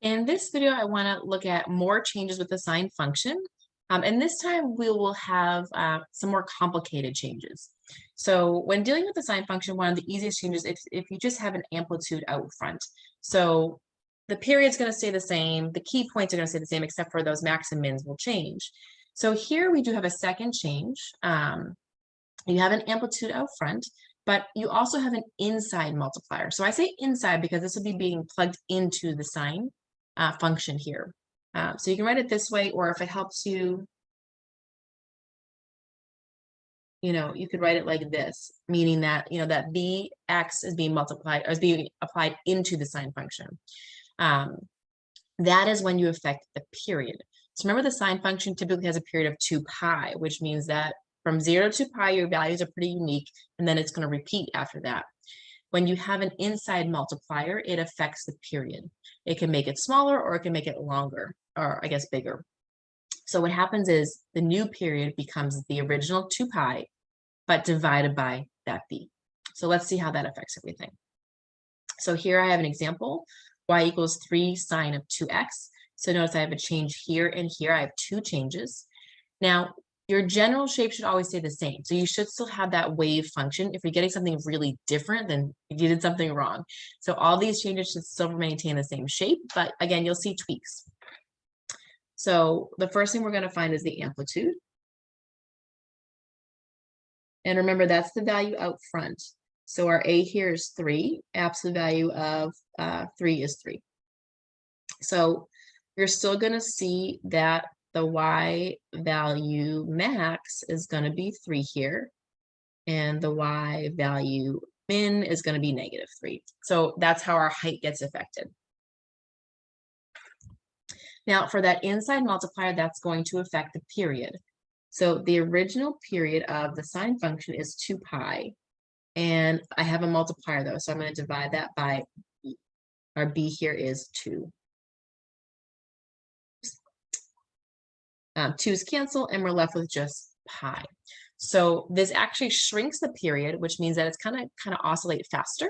In this video, I want to look at more changes with the sine function. And this time we will have some more complicated changes. So when dealing with the sine function, one of the easiest changes if you just have an amplitude out front. So the period's going to stay the same. The key points are going to stay the same, except for those max and mins will change. So here we do have a second change. You have an amplitude out front, but you also have an inside multiplier. So I say inside because this will be being plugged into the sine function here. So you can write it this way, or if it helps you, you could write it like this, meaning that, that bx is being multiplied or is being applied into the sine function. That is when you affect the period. So remember, the sine function typically has a period of 2 pi, which means that from 0 to pi, your values are pretty unique, and then it's going to repeat after that. When you have an inside multiplier, it affects the period. It can make it smaller or it can make it longer, or I guess bigger. So what happens is the new period becomes the original 2 pi, but divided by that b. So let's see how that affects everything. So here I have an example, y equals 3 sine of 2x. So notice I have a change here and here. I have 2 changes. Now, your general shape should always stay the same. So you should still have that wave function. If you're getting something really different, then you did something wrong. So all these changes should still maintain the same shape, but again, you'll see tweaks. So the first thing we're going to find is the amplitude. And remember, that's the value out front. So our A here is 3. Absolute value of 3 is 3. So you're still going to see that the y value max is going to be 3 here, and the y value min is going to be -3. So that's how our height gets affected. Now, for that inside multiplier, that's going to affect the period. So the original period of the sine function is 2 pi, and I have a multiplier though, so I'm going to divide that by b. Our b here is 2. 2's cancel, and we're left with just pi. So this actually shrinks the period, which means that it's kind of oscillate faster.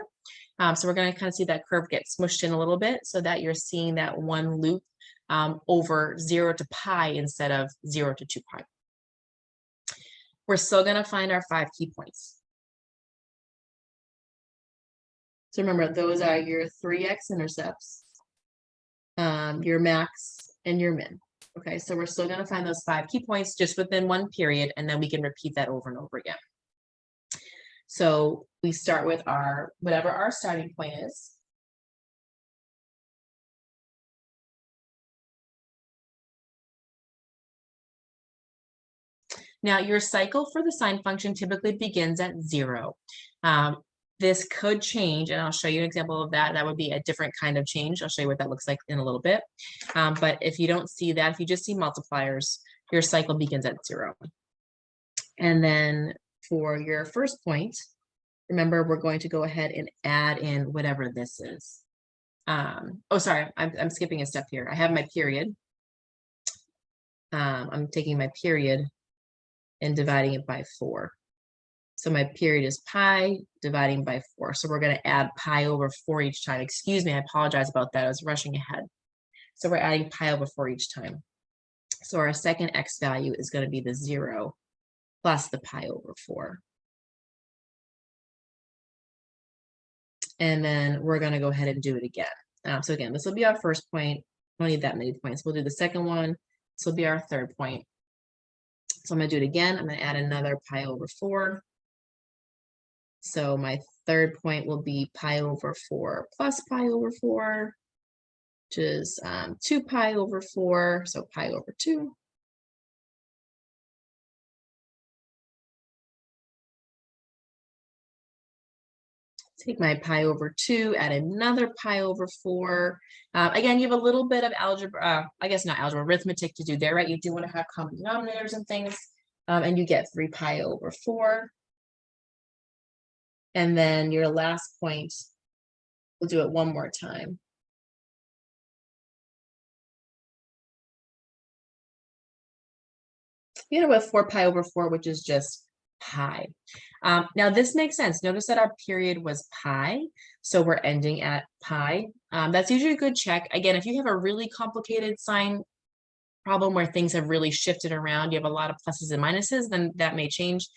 So we're going to kind of see that curve get smushed in a little bit, so that you're seeing that one loop over 0 to pi instead of 0 to 2 pi. We're still going to find our 5 key points. So remember, those are your 3 x-intercepts, your max, and your min. Okay, so we're still going to find those 5 key points just within one period, and then we can repeat that over and over again. So we start with whatever our starting point is. Now, your cycle for the sine function typically begins at 0. This could change, and I'll show you an example of that. That would be a different kind of change. I'll show you what that looks like in a little bit. But if you don't see that, if you just see multipliers, your cycle begins at 0. And then for your first point, remember, we're going to go ahead and add in whatever this is. Oh, sorry, I'm skipping a step here. I have my period. I'm taking my period and dividing it by 4. So my period is pi dividing by 4. So we're going to add pi over 4 each time. Excuse me, I apologize about that. I was rushing ahead. So we're adding pi over 4 each time. So our second x value is going to be the 0 plus the pi over 4. And then we're going to go ahead and do it again. So again, this will be our first point. We don't need that many points. We'll do the second one. This will be our third point. So I'm going to do it again. I'm going to add another pi over 4. So my third point will be pi over 4 plus pi over 4, which is 2 pi over 4, so pi over 2. Take my pi over 2, add another pi over 4. Again, you have a little bit of algebra, I guess not algebra, arithmetic to do there, right? You do want to have common denominators and things, and you get 3 pi over 4. And then your last point, we'll do it one more time. With 4 pi over 4, which is just pi. Now this makes sense. Notice that our period was pi, so we're ending at pi. That's usually a good check. Again, if you have a really complicated sine problem where things have really shifted around, you have a lot of pluses and minuses, then that may change.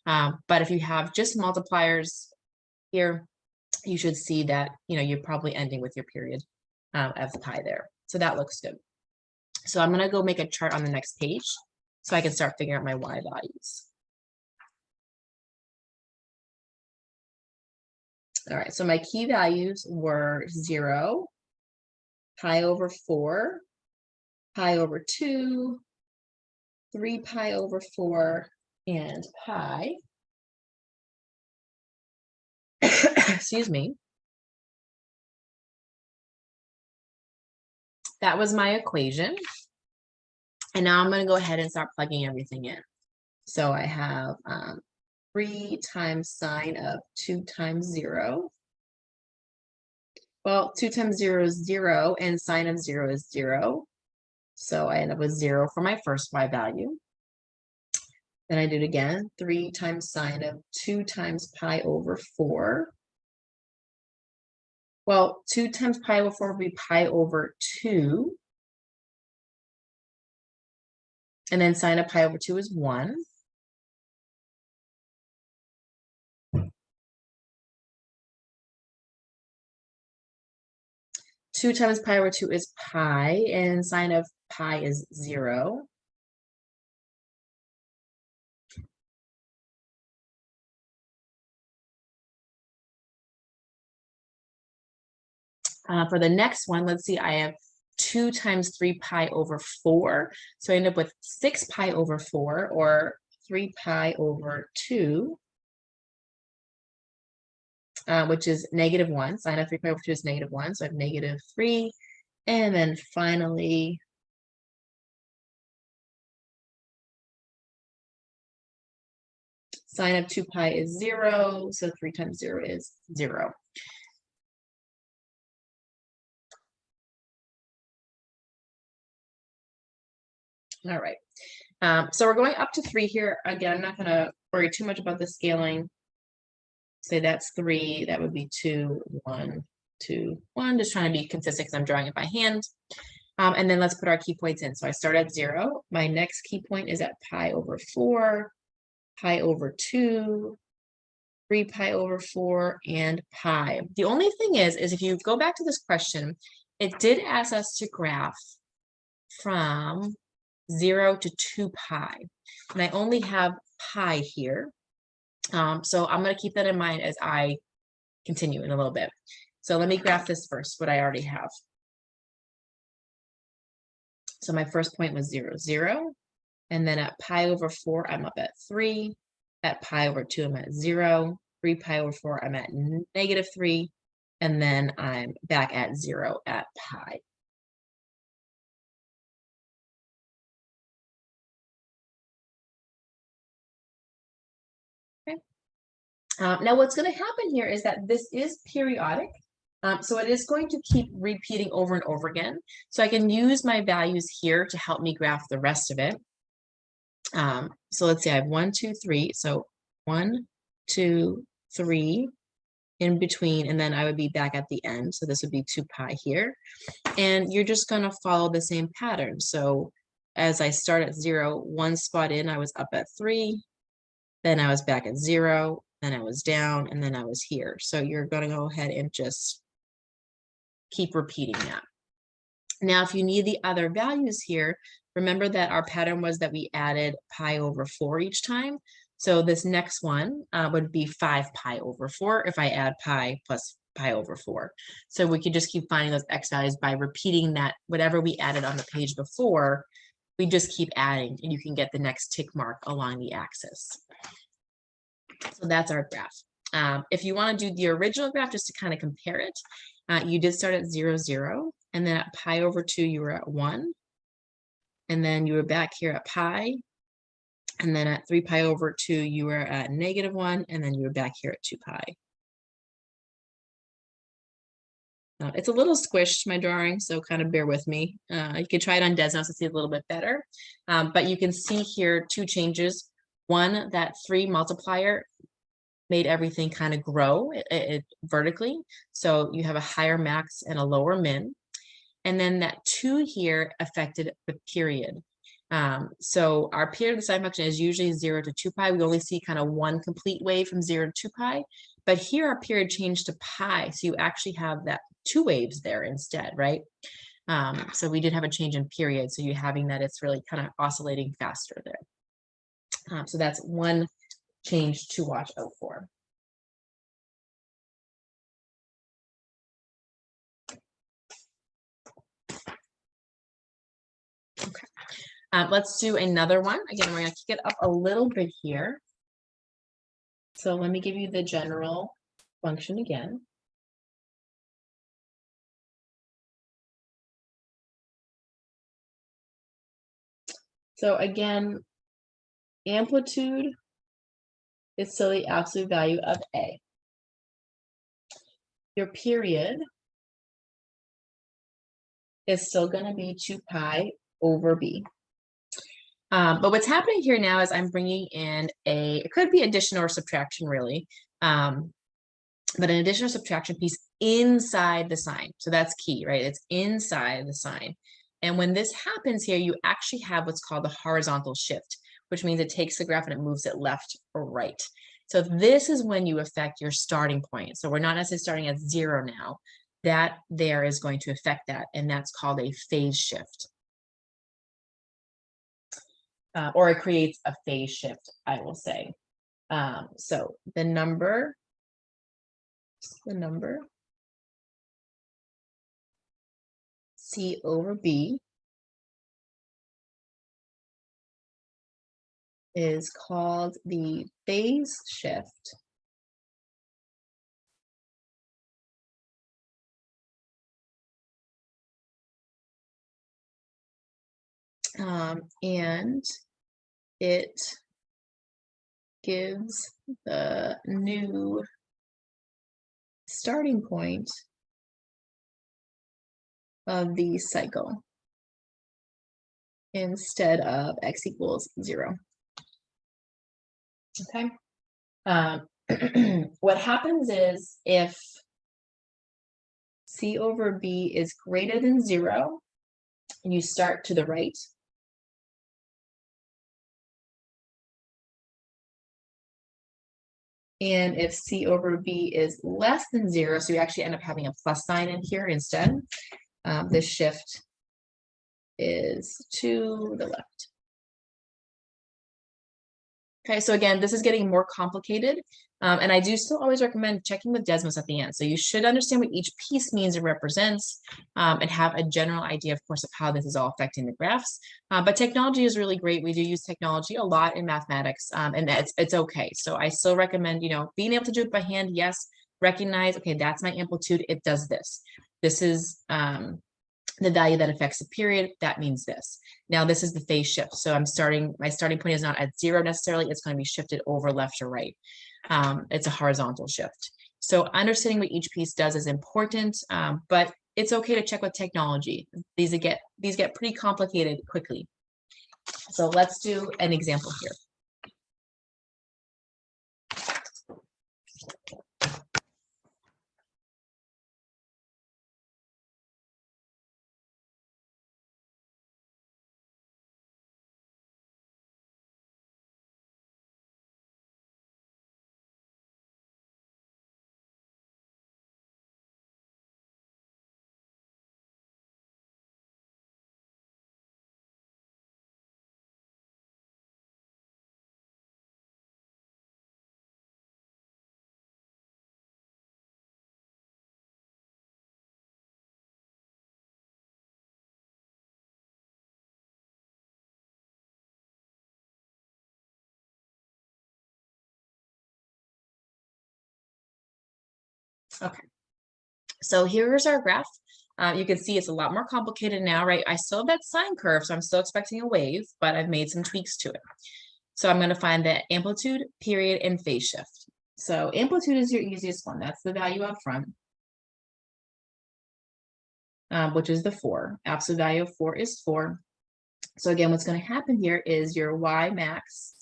But if you have just multipliers here, you should see that, you're probably ending with your period of pi there. So that looks good. So I'm going to go make a chart on the next page so I can start figuring out my y values. All right, so my key values were 0, pi over 4, pi over 2, 3 pi over 4, and pi. Excuse me. That was my equation. And now I'm going to go ahead and start plugging everything in. So I have 3 times sine of 2 times 0. Well, 2 times 0 is 0, and sine of 0 is 0. So I end up with 0 for my first y value. Then I do it again, 3 times sine of 2 times pi over 4. Well, 2 times pi over 4 would be pi over 2. And then sine of pi over 2 is 1. Two times pi over 2 is pi, and sine of pi is 0. For the next one, let's see, I have 2 times 3 pi over 4. So I end up with 6 pi over 4, or 3 pi over 2, which is -1. Sine of 3 pi over 2 is -1, so I have -3. And then finally, sine of 2 pi is 0, so 3 times 0 is 0. All right, so we're going up to 3 here. Again, I'm not going to worry too much about the scaling. Say that's 3, that would be 2, 1, 2, 1. Just trying to be consistent because I'm drawing it by hand. And then let's put our key points in. So I start at 0. My next key point is at pi over 4, pi over 2, 3 pi over 4, and pi. The only thing is if you go back to this question, it did ask us to graph from 0 to 2 pi. And I only have pi here. So I'm going to keep that in mind as I continue in a little bit. So let me graph this first, what I already have. So my first point was 0, 0. And then at pi over 4, I'm up at 3. At pi over 2, I'm at 0. 3 pi over 4, I'm at -3. And then I'm back at 0 at pi. Okay. Now what's going to happen here is that this is periodic. So it is going to keep repeating over and over again. So I can use my values here to help me graph the rest of it. So let's say I have 1, 2, 3. So 1, 2, 3 in between, and then I would be back at the end. So this would be 2 pi here. And you're just going to follow the same pattern. So as I start at 0, 1 spot in, I was up at 3. Then I was back at 0. Then I was down, and then I was here. So you're going to go ahead and just keep repeating that. Now, if you need the other values here, remember that our pattern was that we added pi over 4 each time. So this next one would be 5 pi over 4 if I add pi plus pi over 4. So we could just keep finding those x values by repeating that whatever we added on the page before, we just keep adding, and you can get the next tick mark along the axis. So that's our graph. If you want to do the original graph just to kind of compare it, you did start at 0, 0. And then at pi over 2, you were at 1. And then you were back here at pi. And then at 3 pi over 2, you were at -1. And then you were back here at 2 pi. It's a little squished, my drawing, so kind of bear with me. You can try it on Desnos to see it a little bit better. But you can see here 2 changes. One, that 3 multiplier made everything kind of grow it vertically. So you have a higher max and a lower min. And then that 2 here affected the period. So our period of the sine function is usually 0 to 2 pi. We only see kind of one complete wave from 0 to 2 pi. But here our period changed to pi. So you actually have that 2 waves there instead, right? So we did have a change in period. So you're having that it's really kind of oscillating faster there. So that's one change to watch out for. Okay. Let's do another one. Again, we're going to kick it up a little bit here. So let me give you the general function again. So again, amplitude is still the absolute value of A. Your period is still going to be 2 pi over B. But what's happening here now is I'm bringing in it could be addition or subtraction really, but an addition or subtraction piece inside the sine. So that's key, right? It's inside the sine. And when this happens here, you actually have what's called the horizontal shift, which means it takes the graph and it moves it left or right. So this is when you affect your starting point. So we're not necessarily starting at 0 now. That there is going to affect that, and that's called a phase shift. Or it creates a phase shift, I will say. So the number C over B is called the phase shift. And it gives the new starting point of the cycle instead of x equals 0. Okay. What happens is if C over B is greater than 0, you start to the right. And if C over B is less than 0, so you actually end up having a plus sign in here instead, this shift is to the left. Okay, so again, this is getting more complicated, and I do still always recommend checking with Desmos at the end. So you should understand what each piece means and represents, and have a general idea, of course, of how this is all affecting the graphs. But technology is really great. We do use technology a lot in mathematics, and it's okay. So I still recommend, being able to do it by hand, yes, recognize, okay, that's my amplitude, it does this. This is the value that affects the period, that means this. Now this is the phase shift. So my starting point is not at 0 necessarily, it's going to be shifted over left or right. It's a horizontal shift. So understanding what each piece does is important, but it's okay to check with technology. These get pretty complicated quickly. So let's do an example here. Okay, so here's our graph. You can see it's a lot more complicated now, right? I still have that sine curve, so I'm still expecting a wave, but I've made some tweaks to it. So I'm going to find the amplitude, period, and phase shift. So amplitude is your easiest one. That's the value up front, which is the 4. Absolute value of 4 is 4. So again, what's going to happen here is your y max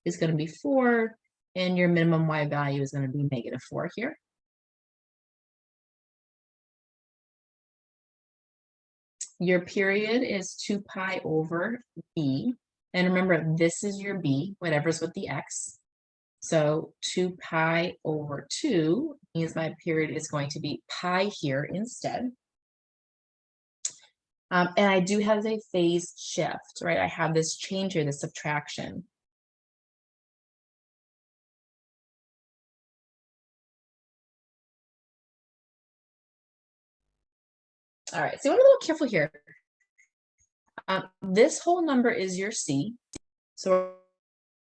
is going to be 4, and your minimum y value is going to be -4 here. Your period is 2 pi over b. And remember, this is your b, whatever's with the x. So 2 pi over 2 means my period is going to be pi here instead. And I do have a phase shift, right? I have this change here, this subtraction. All right, so I'm a little careful here. This whole number is your c. So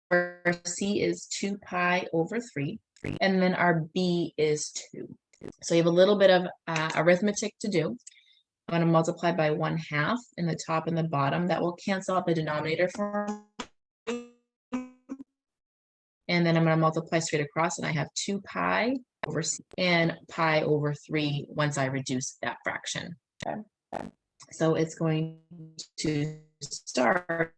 our c is 2 pi over 3, and then our b is 2. So you have a little bit of arithmetic to do. I'm going to multiply by 1/2 in the top and the bottom. That will cancel out the denominator for me. And then I'm going to multiply straight across, and I have 2 pi over c and pi over 3 once I reduce that fraction. Okay. So it's going to start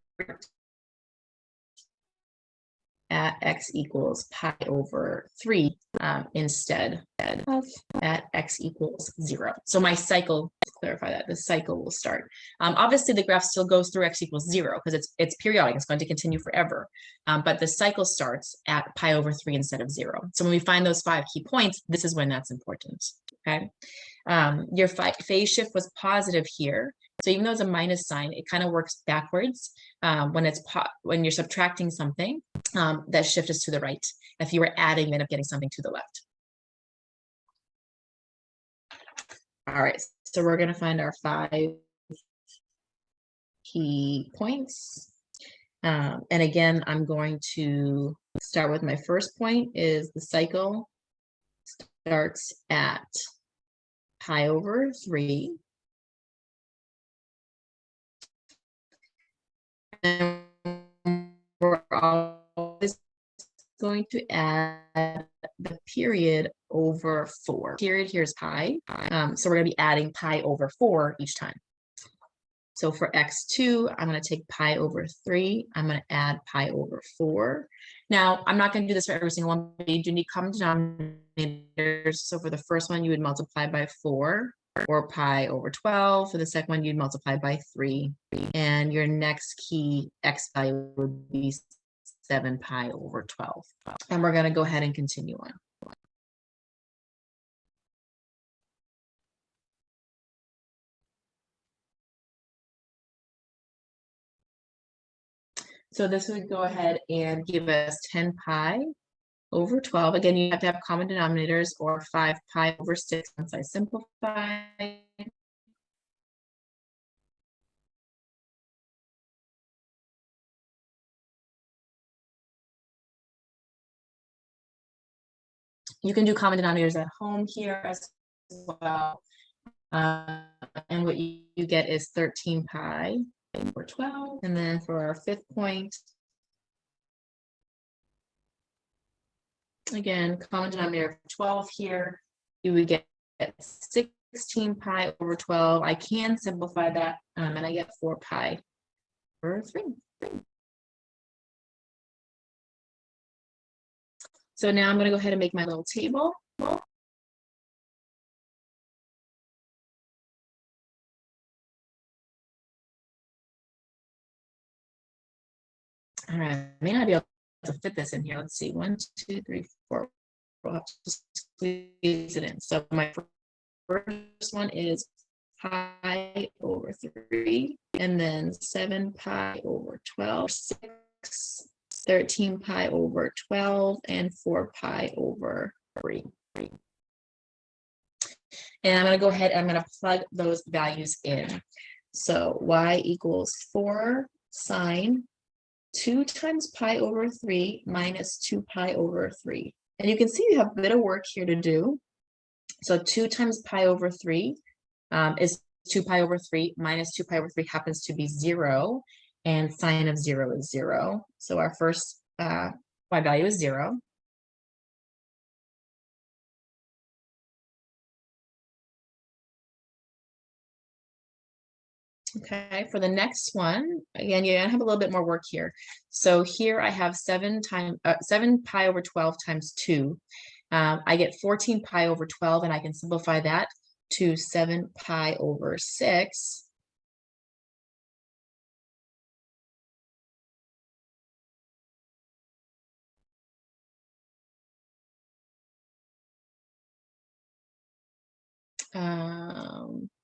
at x equals pi over 3 instead of at x equals 0. So my cycle, to clarify that, the cycle will start. Obviously, the graph still goes through x equals 0 because it's periodic. It's going to continue forever. But the cycle starts at pi over 3 instead of 0. So when we find those 5 key points, this is when that's important. Okay. Your phase shift was positive here. So even though it's a minus sign, it kind of works backwards. When you're subtracting something, that shift is to the right. If you were adding, you end up getting something to the left. All right, so we're going to find our 5 key points. And again, I'm going to start with my first point is the cycle starts at pi over 3. And we're always going to add the period over 4. Period here is pi. So we're going to be adding pi over 4 each time. So for x2, I'm going to take pi over 3. I'm going to add pi over 4. Now, I'm not going to do this for every single one, but you do need common denominators. So for the first one, you would multiply by 4, or pi over 12. For the second one, you'd multiply by 3. And your next key x value would be 7 pi over 12. And we're going to go ahead and continue on. So this would go ahead and give us 10 pi over 12. Again, you have to have common denominators, or 5 pi over 6 once I simplify. You can do common denominators at home here as well. And what you get is 13 pi over 12. And then for our 5th point, again, common denominator of 12 here, you would get 16 pi over 12. I can simplify that, and I get 4 pi over 3. So now I'm going to go ahead and make my little table. All right, I may not be able to fit this in here. Let's see, 1, 2, 3, 4. We'll have to squeeze it in. So my first one is pi over 3, and then 7 pi over 12, 6, 13 pi over 12, and 4 pi over 3. And I'm going to go ahead and I'm going to plug those values in. So y equals 4 sine 2 times pi over 3 minus 2 pi over 3. And you can see you have a bit of work here to do. So 2 times pi over 3 is 2 pi over 3 minus 2 pi over 3 happens to be 0. And sine of 0 is 0. So our first y value is 0. Okay, for the next one, again, you're gonna have a little bit more work here. So here I have 7 pi over 12 times 2. I get 14 pi over 12, and I can simplify that to 7 pi over 6.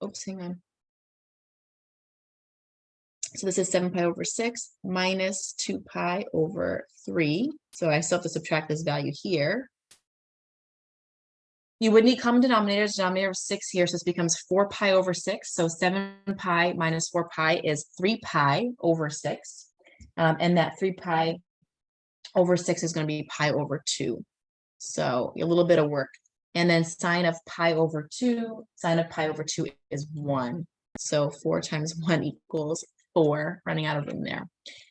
Oops, hang on. So this is 7 pi over 6 minus 2 pi over 3. So I still have to subtract this value here. You would need common denominators, denominator of 6 here, so this becomes 4 pi over 6. So 7 pi minus 4 pi is 3 pi over 6. And that 3 pi over 6 is going to be pi over 2. So a little bit of work. And then sine of pi over 2 is 1. So 4 times 1 equals 4, running out of room there.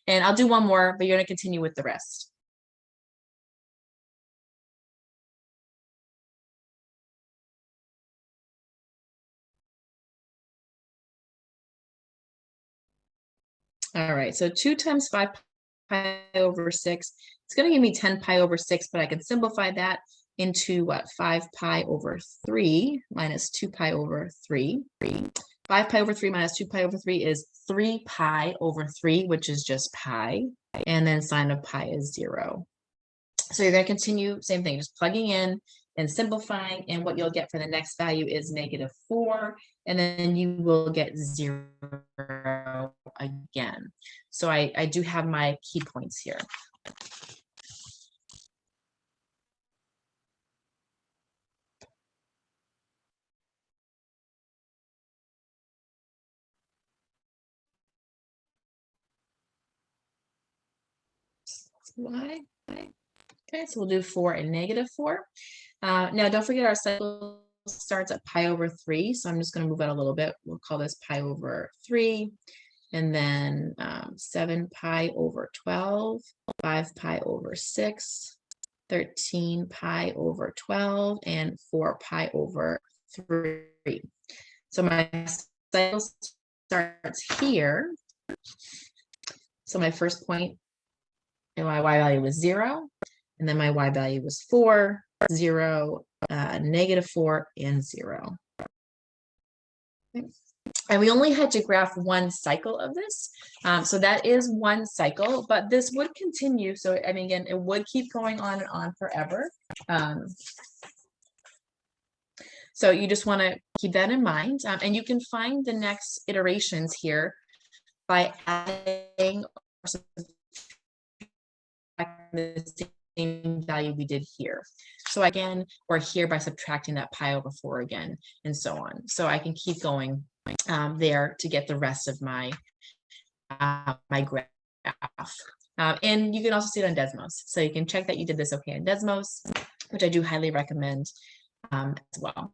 And I'll do one more, but you're going to continue with the rest. All right, so 2 times 5 pi over 6, it's going to give me 10 pi over 6, but I can simplify that into what? 5 pi over 3 minus 2 pi over 3. 5 pi over 3 minus 2 pi over 3 is 3 pi over 3, which is just pi. And then sine of pi is 0. So you're going to continue, same thing, just plugging in and simplifying. And what you'll get for the next value is -4. And then you will get 0 again. So I do have my key points here. Why? Okay, so we'll do 4 and -4. Now, don't forget our cycle starts at pi over 3. So I'm just going to move that a little bit. We'll call this pi over 3. And then 7 pi over 12, 5 pi over 6, 13 pi over 12, and 4 pi over 3. So my cycle starts here. So my first point, and my y value was 0, and then my y value was 4, 0, -4, and 0. Okay. And we only had to graph one cycle of this. So that is one cycle, but this would continue. So, I mean, again, it would keep going on and on forever. So you just want to keep that in mind. And you can find the next iterations here by adding the same value we did here. So again, or here by subtracting that pi over 4 again, and so on. So I can keep going there to get the rest of my my graph. And you can also see it on Desmos. So you can check that you did this okay on Desmos, which I do highly recommend as well.